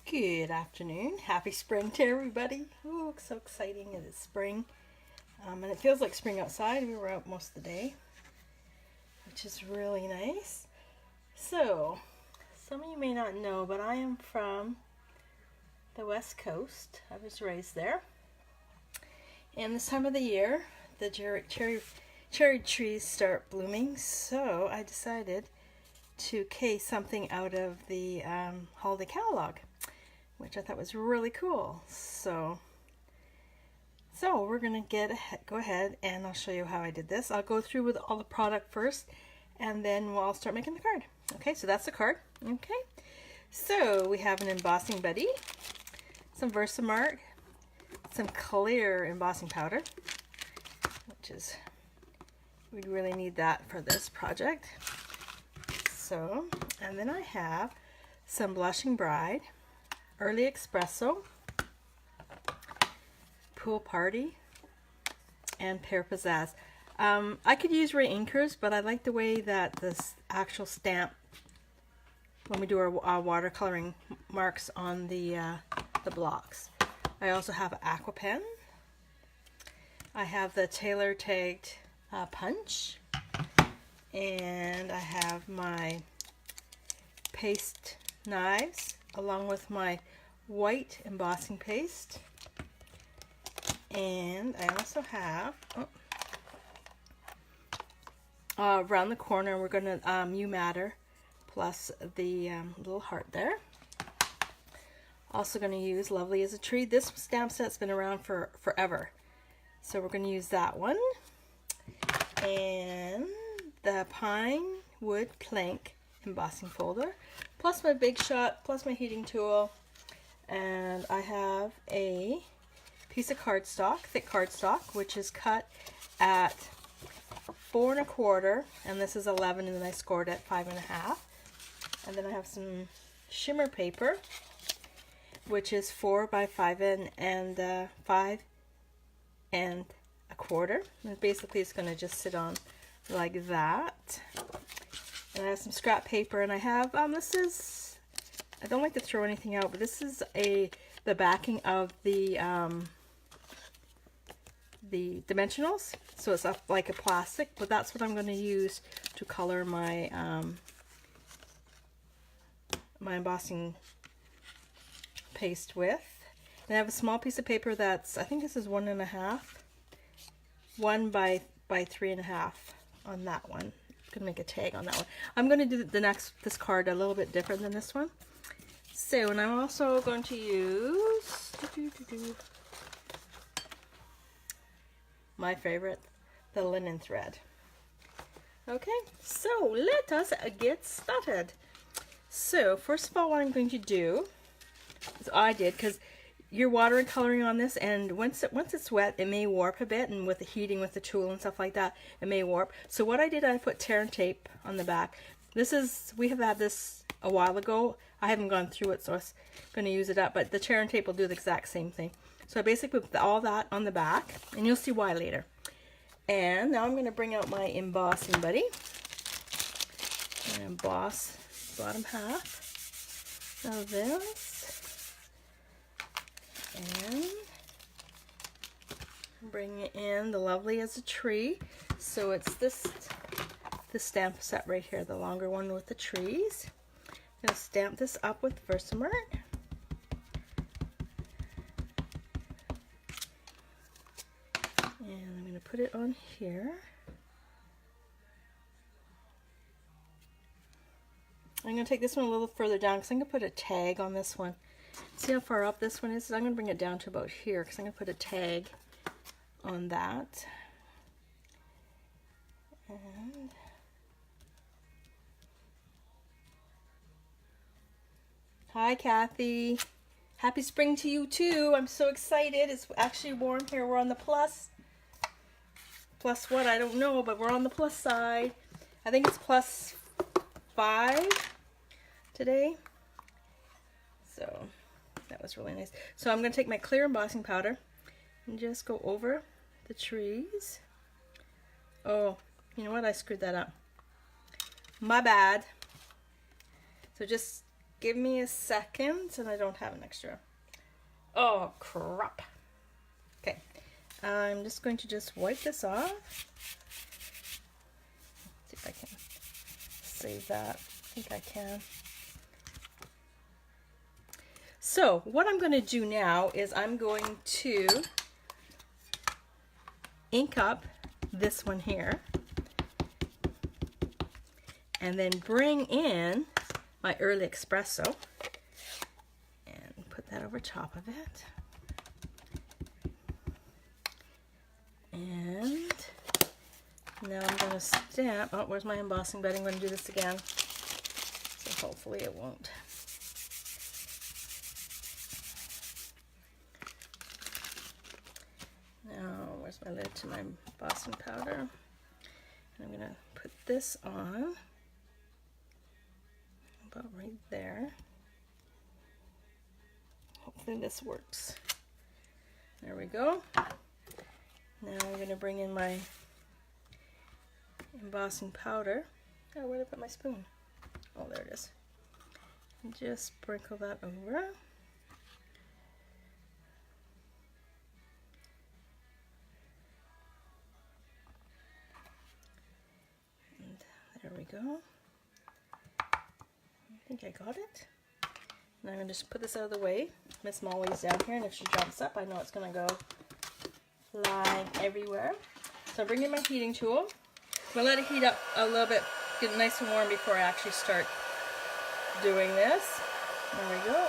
Good afternoon. Happy spring to everybody. Ooh, it's so exciting. It is spring. And it feels like spring outside. We were out most of the day, which is really nice. So, some of you may not know, but I am from the West Coast. I was raised there. And this time of the year, the cherry trees start blooming. So, I decided to case something out of the holiday catalog, which I thought was really cool. So we're gonna go ahead and I'll show you how I did this. I'll go through with all the product first, and then we'll start making the card. Okay, so that's the card. Okay, so we have an embossing buddy, some Versamark, some clear embossing powder, which is, we really need that for this project. So, and then I have some Blushing Bride, Early Espresso, Pool Party, and Pear pizzazz. I could use ray inkers, but I like the way that this actual stamp, when we do our watercoloring marks on the blocks. I also have an Aqua pen. I have the Tailor tagged punch, and I have my paste knives along with my white embossing paste, and I also have around the corner we're gonna You Matter plus the little heart there. Also going to use Lovely as a Tree. This stamp set's been around for forever, so we're going to use that one, and the Pine Wood Plank embossing folder, plus my Big Shot, plus my heating tool, and I have a piece of cardstock, thick cardstock, which is cut at 4 1/4, and this is 11, and then I scored at 5 1/2. And then I have some shimmer paper, which is 4 by 5 and 5 1/4. And basically it's going to just sit on like that. And I have some scrap paper, and I have this is, I don't like to throw anything out, but this is the backing of the Dimensionals, so it's up like a plastic, but that's what I'm going to use to color my my embossing paste with. And I have a small piece of paper that's, I think this is 1 1/2, 1 by 3 1/2 on that one. I'm gonna make a tag on that one. I'm gonna do this card a little bit different than this one. So, and I'm also going to use my favorite, the linen thread. Okay, so let us get started. So first of all, what I'm going to do is, I did, because you're watercoloring on this, and once it's wet, it may warp a bit, and with the heating with the tool and stuff like that, it may warp. So what I did, I put tear and tape on the back. We have had this a while ago. I haven't gone through it, so I'm going to use it up, but the tear and tape will do the exact same thing. So I basically put all that on the back, and you'll see why later. And now I'm going to bring out my Embossing Buddy and emboss bottom half of this. And bring in the Lovely as a Tree. So it's this stamp set right here, the longer one with the trees. I'm going to stamp this up with Versamark. And I'm going to put it on here. I'm going to take this one a little further down because I'm going to put a tag on this one. See how far up this one is? So I'm going to bring it down to about here because I'm going to put a tag on that. And hi, Kathy. Happy spring to you too. I'm so excited. It's actually warm here. We're on the plus what? I don't know, but we're on the plus side. I think it's +5 today. So that was really nice. So I'm going to take my clear embossing powder and just go over the trees. Oh, you know what? I screwed that up. My bad. So just give me a second, and I don't have an extra. Oh, crap. Okay, I'm just going to just wipe this off. See if I can save that. I think I can. So what I'm going to do now is I'm going to ink up this one here and then bring in my early espresso and put that over top of it. And now I'm going to stamp. Oh, where's my embossing buddy? I'm going to do this again. So hopefully it won't. Now, where's my lid to my embossing powder? And I'm going to put this on about right there. Hopefully this works. There we go. Now I'm going to bring in my embossing powder. Oh, where did I put my spoon? Oh, there it is. And just sprinkle that over. And there we go. I think I got it. And I'm going to just put this out of the way. Miss Molly's down here, and if she jumps up, I know it's going to go flying everywhere. So I bring in my heating tool. I'm going to let it heat up a little bit, get it nice and warm before I actually start doing this. There we go.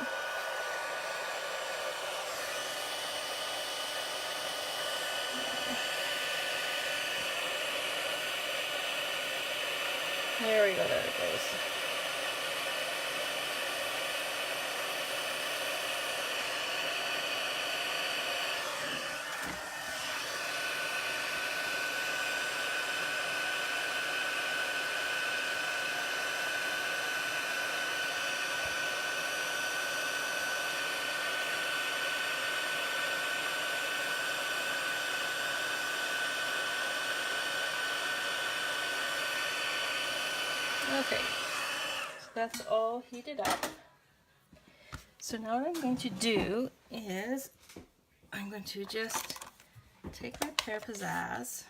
There we go, there it goes. Okay, so that's all heated up. So now what I'm going to do is I'm going to just take my Pear pizzazz,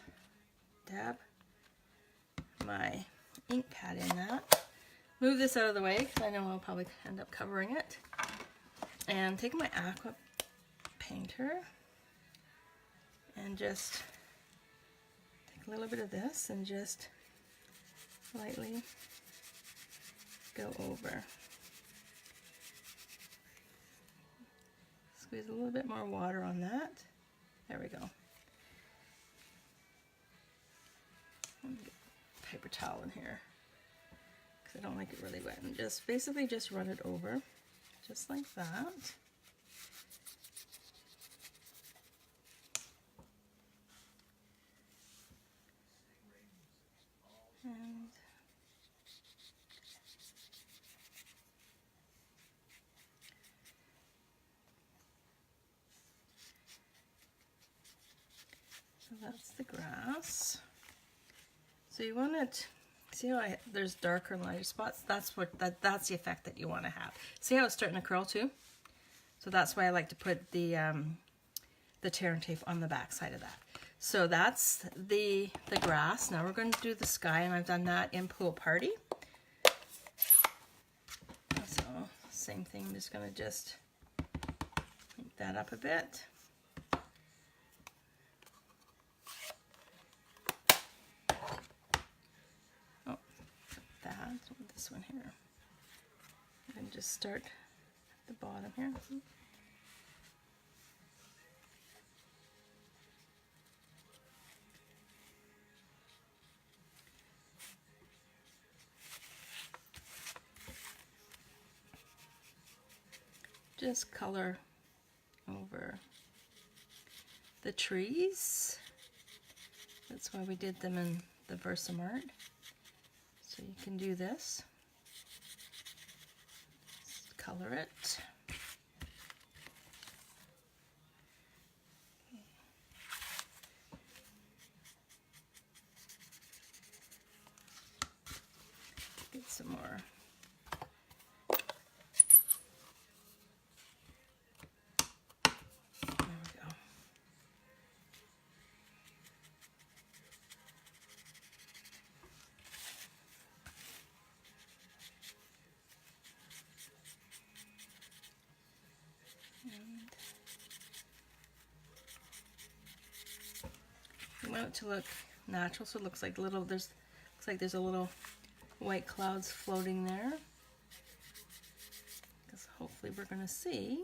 dab my ink pad in that, move this out of the way because I know I'll probably end up covering it, and take my Aqua Painter and just take a little bit of this and just lightly go over. Squeeze a little bit more water on that. There we go. Let me get a paper towel in here because I don't like it really wet. And just basically just run it over, just like that. And so that's the grass. So you want it, see how there's darker and lighter spots? That's the effect that you want to have. See how it's starting to curl too? So that's why I like to put the tear and tape on the back side of that. So that's the grass. Now we're going to do the sky, and I've done that in Pool Party. So same thing, I'm just going to just make that up a bit. Oh, that, this one here. And just start at the bottom here. Just color over the trees. That's why we did them in the Versamart. So you can do this. Just color it. Get some more want it to look natural, so it looks like looks like there's a little white clouds floating there. Because hopefully we're going to see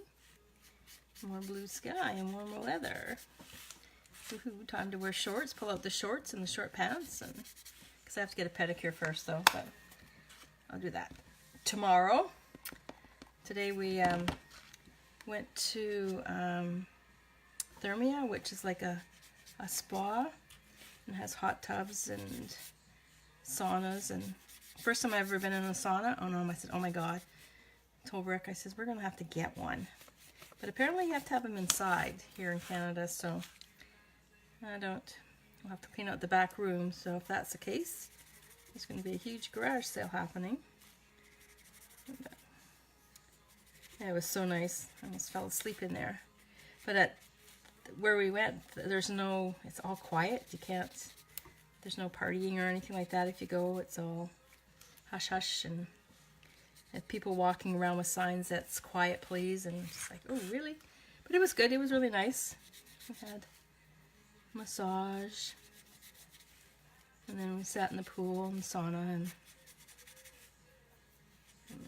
more blue sky and warmer weather. Woohoo, time to wear shorts. Pull out the shorts and the short pants, and because I have to get a pedicure first though, but I'll do that tomorrow. Today we went to Thermia, which is like a spa, and has hot tubs and saunas. And first time I've ever been in a sauna. Oh no, I said, oh my god. I told Rick, I says, we're gonna have to get one. But apparently you have to have them inside here in Canada, so we'll have to clean out the back room. So if that's the case, there's going to be a huge garage sale happening. Yeah, it was so nice. I almost fell asleep in there. But at where we went, it's all quiet. There's no partying or anything like that. If you go, it's all hush hush, and have people walking around with signs that's quiet please, and it's like, oh really? But it was good. It was really nice. We had massage, and then we sat in the pool and sauna, and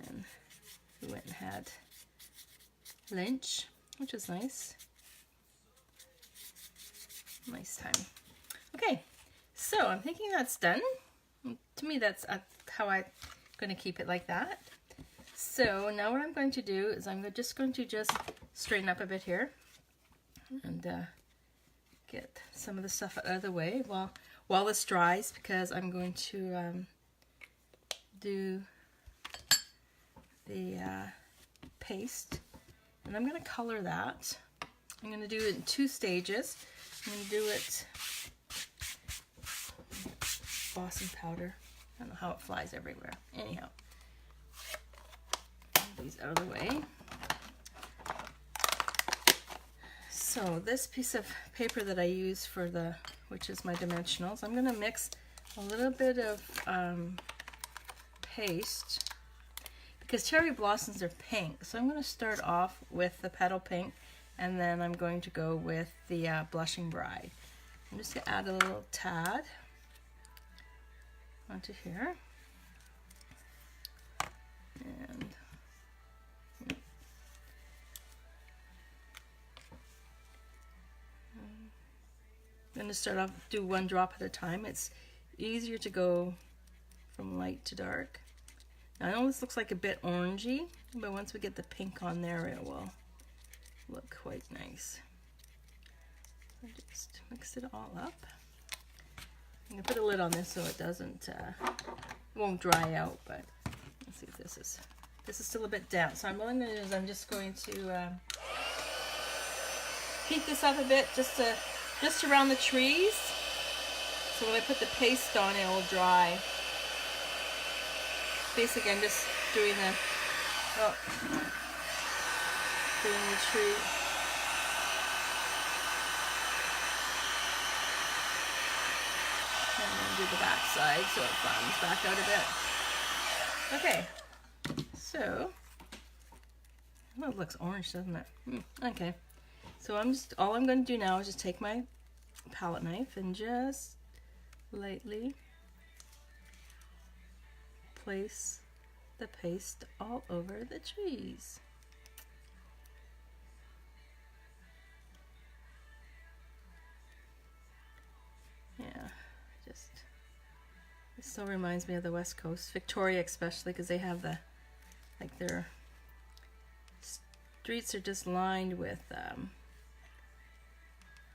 then we went and had lunch, which was nice. Nice time. Okay, so I'm thinking that's done. To me, that's how I'm going to keep it like that. So now what I'm going to do is I'm just going to straighten up a bit here and get some of the stuff out of the way while this dries, because I'm going to do the paste, and I'm going to color that. I'm going to do it in 2 stages. I'm going to do it embossing powder. I don't know how it flies everywhere. Anyhow, move these out of the way. So this piece of paper that I use which is my dimensionals, I'm going to mix a little bit of paste, because cherry blossoms are pink. So I'm going to start off with the petal pink, and then I'm going to go with the blushing bride. I'm just going to add a little tad onto here. And I'm going to start off, do 1 drop at a time. It's easier to go from light to dark. Now I know this looks like a bit orangey, but once we get the pink on there, it will look quite nice. So just mix it all up. I'm going to put a lid on this so it won't dry out, but let's see if this is still a bit damp. So what I'm going to do is I'm just going to heat this up a bit, just around the trees, so when I put the paste on, it will dry. Basically, I'm just doing the tree. And then do the back side so it flattens back out a bit. Okay, so, well, it looks orange, doesn't it? Okay, so all I'm going to do now is just take my palette knife and just lightly place the paste all over the trees. Yeah, it still reminds me of the West Coast, Victoria especially, because they have their streets are just lined with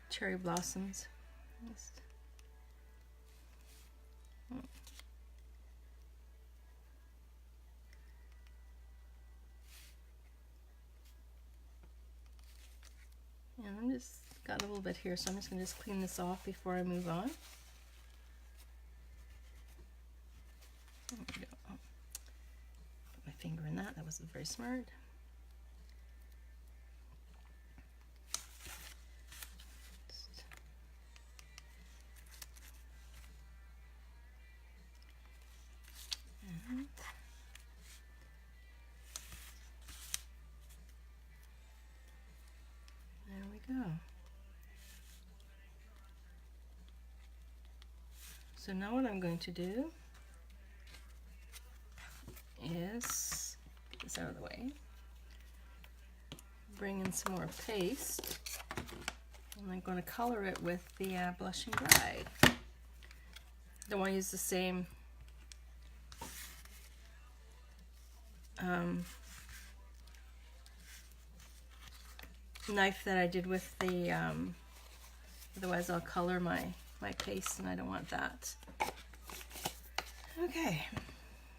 cherry blossoms. And I'm just got a little bit here, so I'm just going to clean this off before I move on. There we go. Oh, put my finger in that. That wasn't very smart. There we go. So now what I'm going to do is get this out of the way, bring in some more paste, and I'm going to color it with the Blushing Bride. Don't want to use the same knife that I did with the, otherwise I'll color my paste and I don't want that. Okay,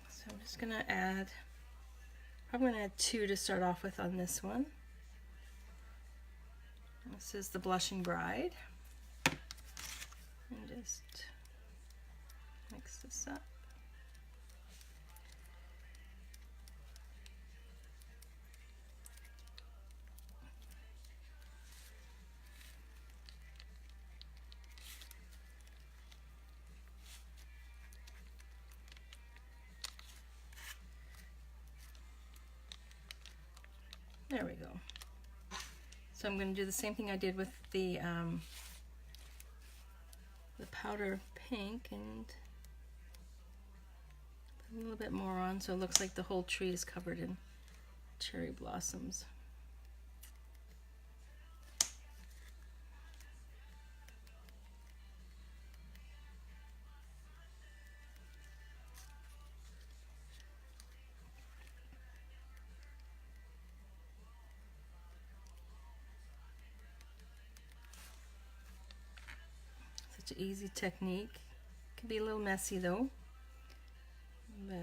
so I'm just going to add, I'm going to add 2 to start off with on this one. This is the Blushing Bride. And just mix this up. There we go. So I'm going to do the same thing I did with the powder pink and put a little bit more on so it looks like the whole tree is covered in cherry blossoms. Such an easy technique. Can be a little messy though, but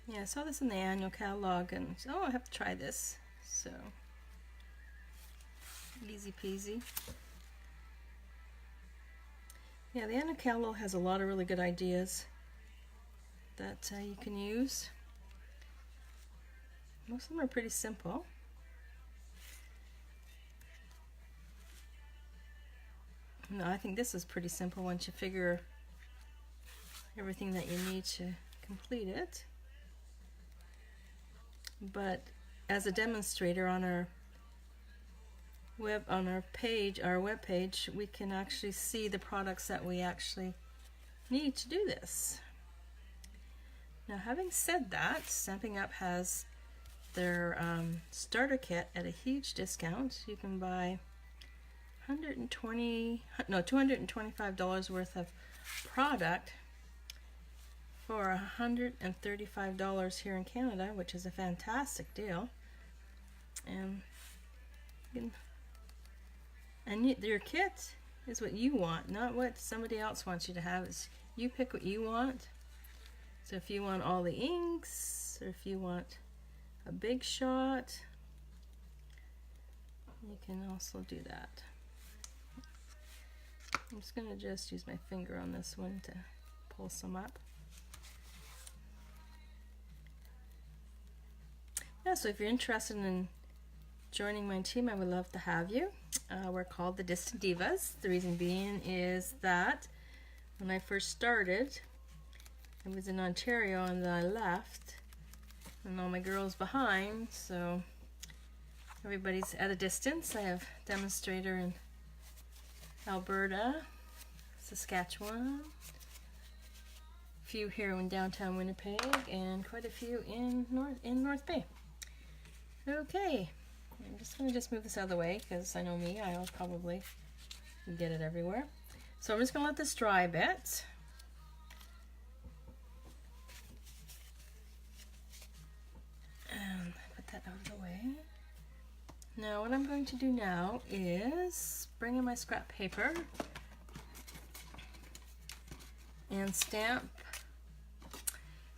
yeah, I saw this in the annual catalog and oh, I have to try this. So easy peasy. Yeah, the annual catalog has a lot of really good ideas that you can use. Most of them are pretty simple. No, I think this is pretty simple once you figure everything that you need to complete it. But as a demonstrator on our web page, we can actually see the products that we actually need to do this. Now, having said that, Stampin' Up! Has their starter kit at a huge discount. You can buy $225 worth of product for $135 here in Canada, which is a fantastic deal. And your kit is what you want, not what somebody else wants you to have. It's you pick what you want. So if you want all the inks, or if you want a big shot, you can also do that. I'm just going to just use my finger on this one to pull some up. Yeah, so if you're interested in joining my team, I would love to have you. We're called the Distant Divas. The reason being is that when I first started, I was in Ontario and then I left and all my girls behind, so everybody's at a distance. I have a demonstrator in Alberta, Saskatchewan, a few here in downtown Winnipeg, and quite a few in North Bay. Okay, I'm just going to move this out of the way because I know me, I'll probably get it everywhere. So I'm just going to let this dry a bit. And put that out of the way. Now what I'm going to do now is bring in my scrap paper and stamp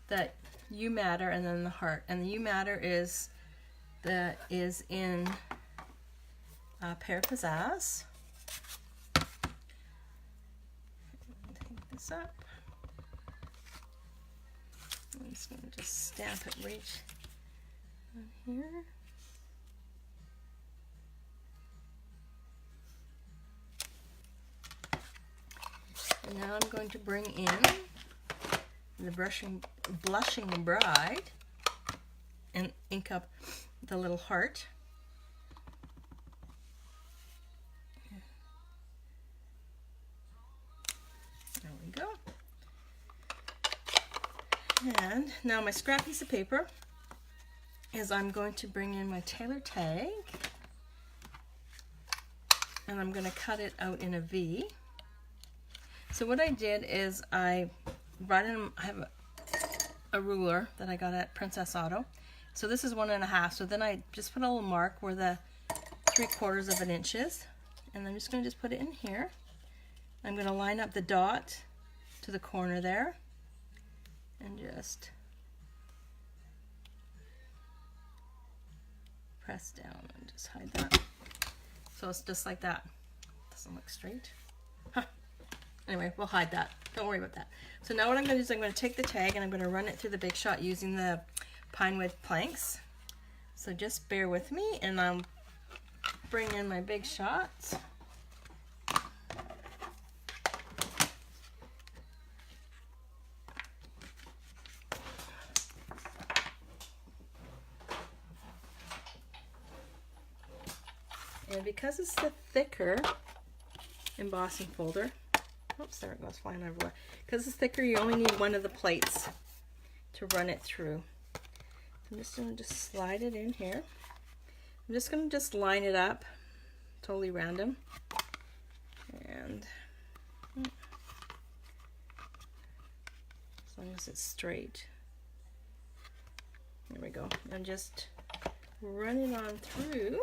that You Matter and then the heart. And the You Matter is in Pear Pizzazz. Take this up. I'm just going to just stamp it right on here. And now I'm going to bring in the Blushing Bride and ink up the little heart. And now my scrap piece of paper is I'm going to bring in my tailor tag, and I'm going to cut it out in a V. So what I did is I have a ruler that I got at Princess Auto. So this is 1.5. So then I just put a little mark where the 3/4 of an inch is, and I'm just going to put it in here. I'm going to line up the dot to the corner there, and just press down and just hide that. So it's just like that. Doesn't look straight. Huh. Anyway, we'll hide that. Don't worry about that. So now what I'm going to do is I'm going to take the tag and I'm going to run it through the Big Shot using the pine wood planks. So just bear with me, and I'll bring in my Big Shot. And because it's the thicker embossing folder, oops, there it goes flying everywhere. Because it's thicker, you only need one of the plates to run it through. I'm just going to slide it in here. I'm just going to line it up, totally random. And as long as it's straight. There we go. And just run it on through.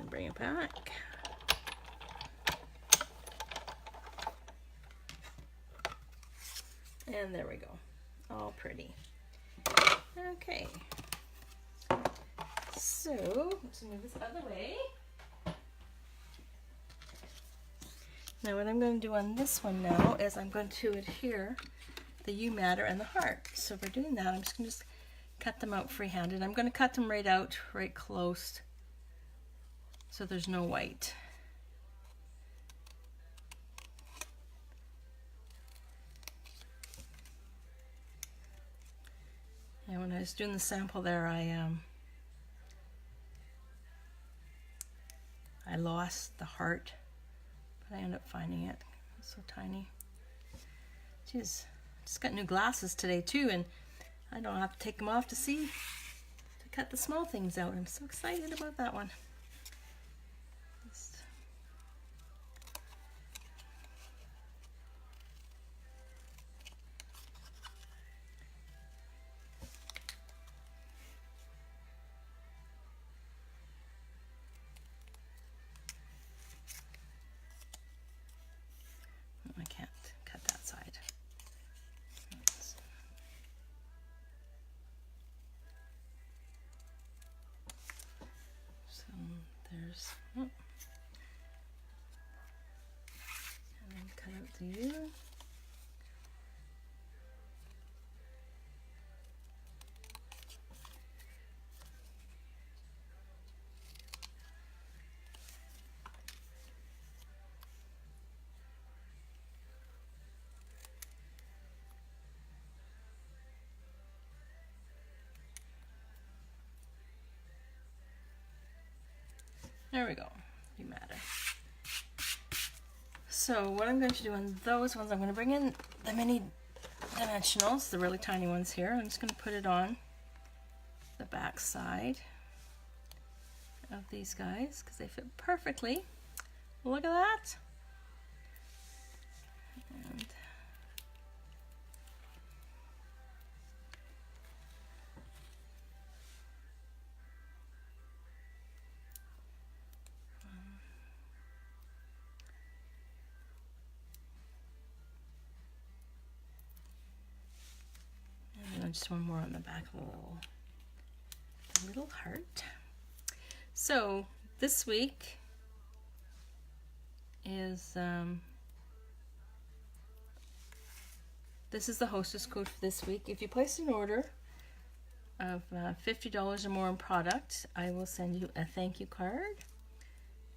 Bring it back. And there we go. All pretty. Okay. So, let's move this other way. Now what I'm going to do on this one now is I'm going to adhere the U matter and the heart. So by doing that, I'm just going to cut them out freehanded. I'm going to cut them right out, right close, so there's no white. And when I was doing the sample there, I lost the heart, but I ended up finding it. It's so tiny. Jeez, just got new glasses today too, and I don't have to take them off to cut the small things out. I'm so excited about that one. I can't cut that side. So there's, and then cut out the U. There we go, you matter. So what I'm going to do on those ones, I'm going to bring in the mini dimensionals, the really tiny ones here. I'm just going to put it on the back side of these guys because they fit perfectly. Look at that. And just one more on the back of the little heart. So this week is this is the hostess code for this week. If you place an order of $50 or more in product, I will send you a thank you card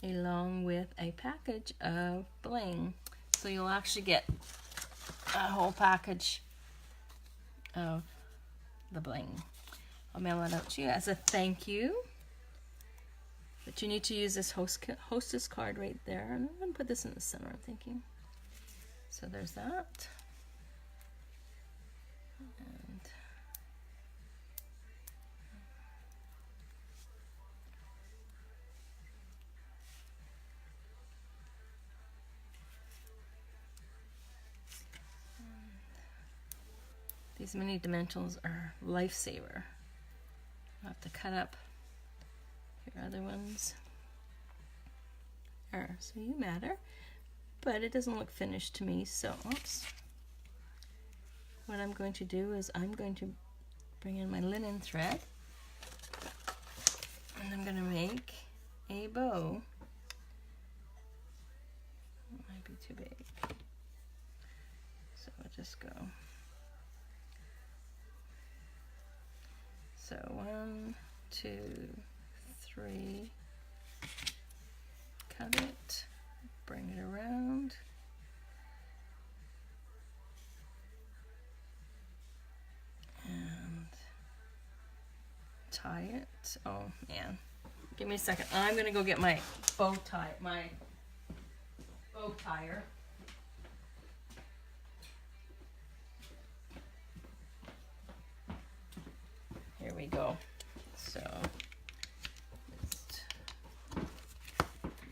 along with a package of bling. So you'll actually get a whole package of the bling. I'll mail it out to you as a thank you But you need to use this hostess card right there. And I'm going to put this in the center, I'm thinking. So there's that. And these mini dimensionals are lifesaver. I'll have to cut up your other ones. So you matter, but it doesn't look finished to me, so oops. What I'm going to do is I'm going to bring in my linen thread, and I'm going to make a bow. It might be too big, so I'll just go. So 1, 2, 3, cut it, bring it around, and tie it. Oh man, give me a second. I'm gonna go get my bow tie, my bow tire. Here we go. So just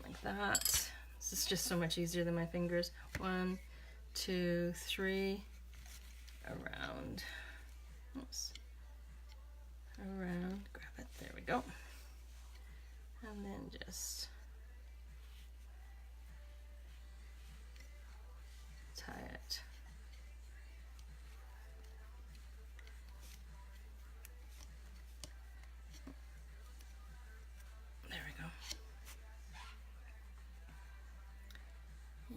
like that. This is just so much easier than my fingers. 1, 2, 3, around. Oops. Around. Grab it. There we go. And then just tie it.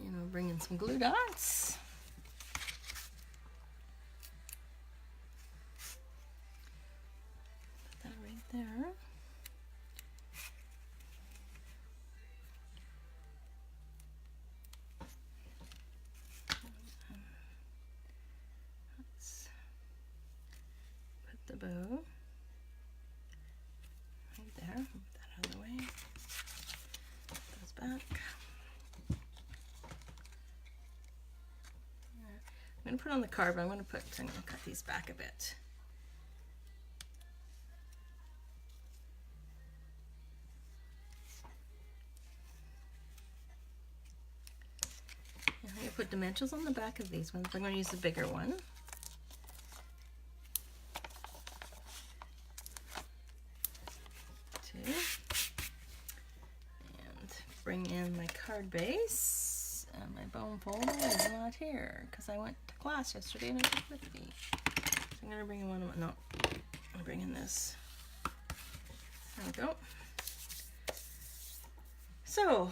And we'll bring in some glue dots. Put that right there. Let's put the bow right there. Move that out of the way. Put those back. I'm going to put on the card, but I'm going to cut these back a bit. And I'm going to put dimensionals on the back of these ones. I'm going to use the bigger one. Two. And bring in my card base. And my bone folder is not here because I went to class yesterday and I took it with me. So I'm going to bring in one of my, no, I'm going to bring in this. There we go. So,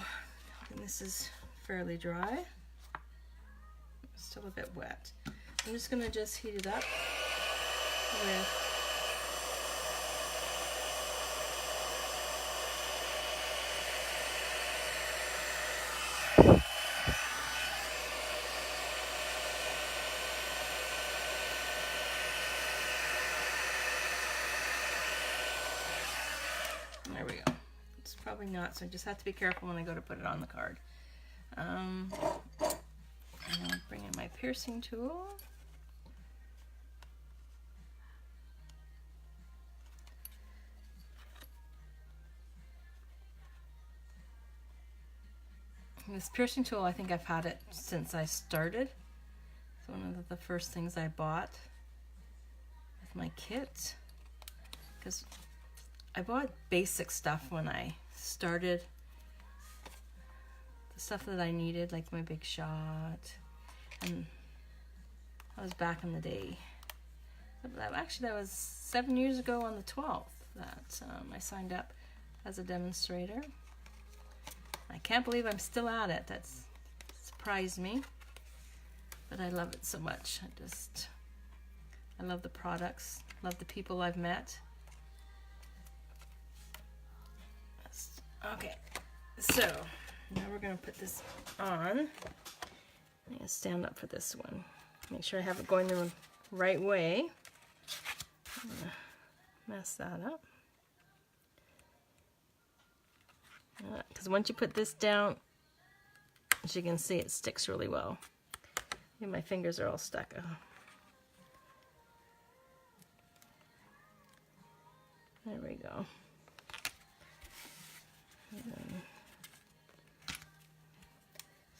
and this is fairly dry. It's still a bit wet. I'm just going to just heat it up with there we go. It's probably not, so I just have to be careful when I go to put it on the card. And I'll bring in my piercing tool. This piercing tool, I think I've had it since I started. It's one of the first things I bought with my kit. Because I bought basic stuff when I started. The stuff that I needed, like my big shot. And that was back in the day. Actually, that was 7 years ago on the 12th that I signed up as a demonstrator. I can't believe I'm still at it. That's surprised me. But I love it so much. I love the products, love the people I've met. Okay, so now we're going to put this on. I'm going to stand up for this one. Make sure I have it going the right way. I'm going to mess that up. Because once you put this down, as you can see, it sticks really well. And my fingers are all stuck. Oh. There we go.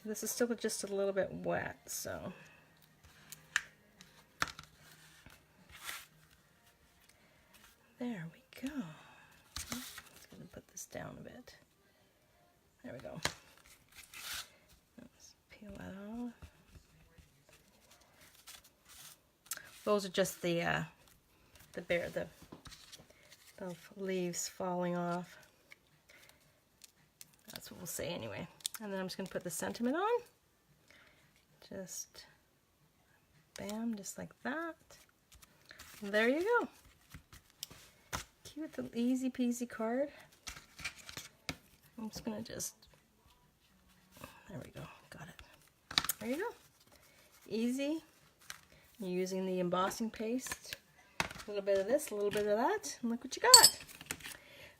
So this is still just a little bit wet, so there we go. I'm just going to put this down a bit. There we go. Let's peel that off. Those are just the leaves falling off. That's what we'll say anyway. And then I'm just going to put the sentiment on. Just bam, just like that. And there you go. Cute little easy peasy card. I'm just going to there we go, got it. There you go. Easy. You're using the embossing paste. A little bit of this, a little bit of that, and look what you got.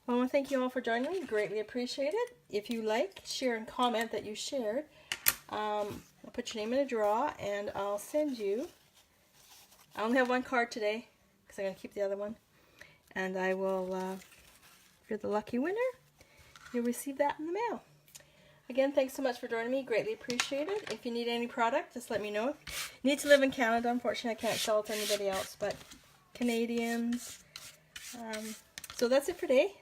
Well, I want to thank you all for joining me. Greatly appreciate it. If you like, share, and comment that you shared, I'll put your name in a draw, and I'll send you. I only have one card today because I'm going to keep the other one. And I will, if you're the lucky winner, you'll receive that in the mail. Again, thanks so much for joining me. Greatly appreciate it. If you need any product, just let me know. You need to live in Canada. Unfortunately, I can't sell it to anybody else, but Canadians. So that's it for today.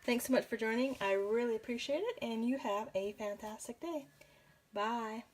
Thanks so much for joining. I really appreciate it, and you have a fantastic day. Bye.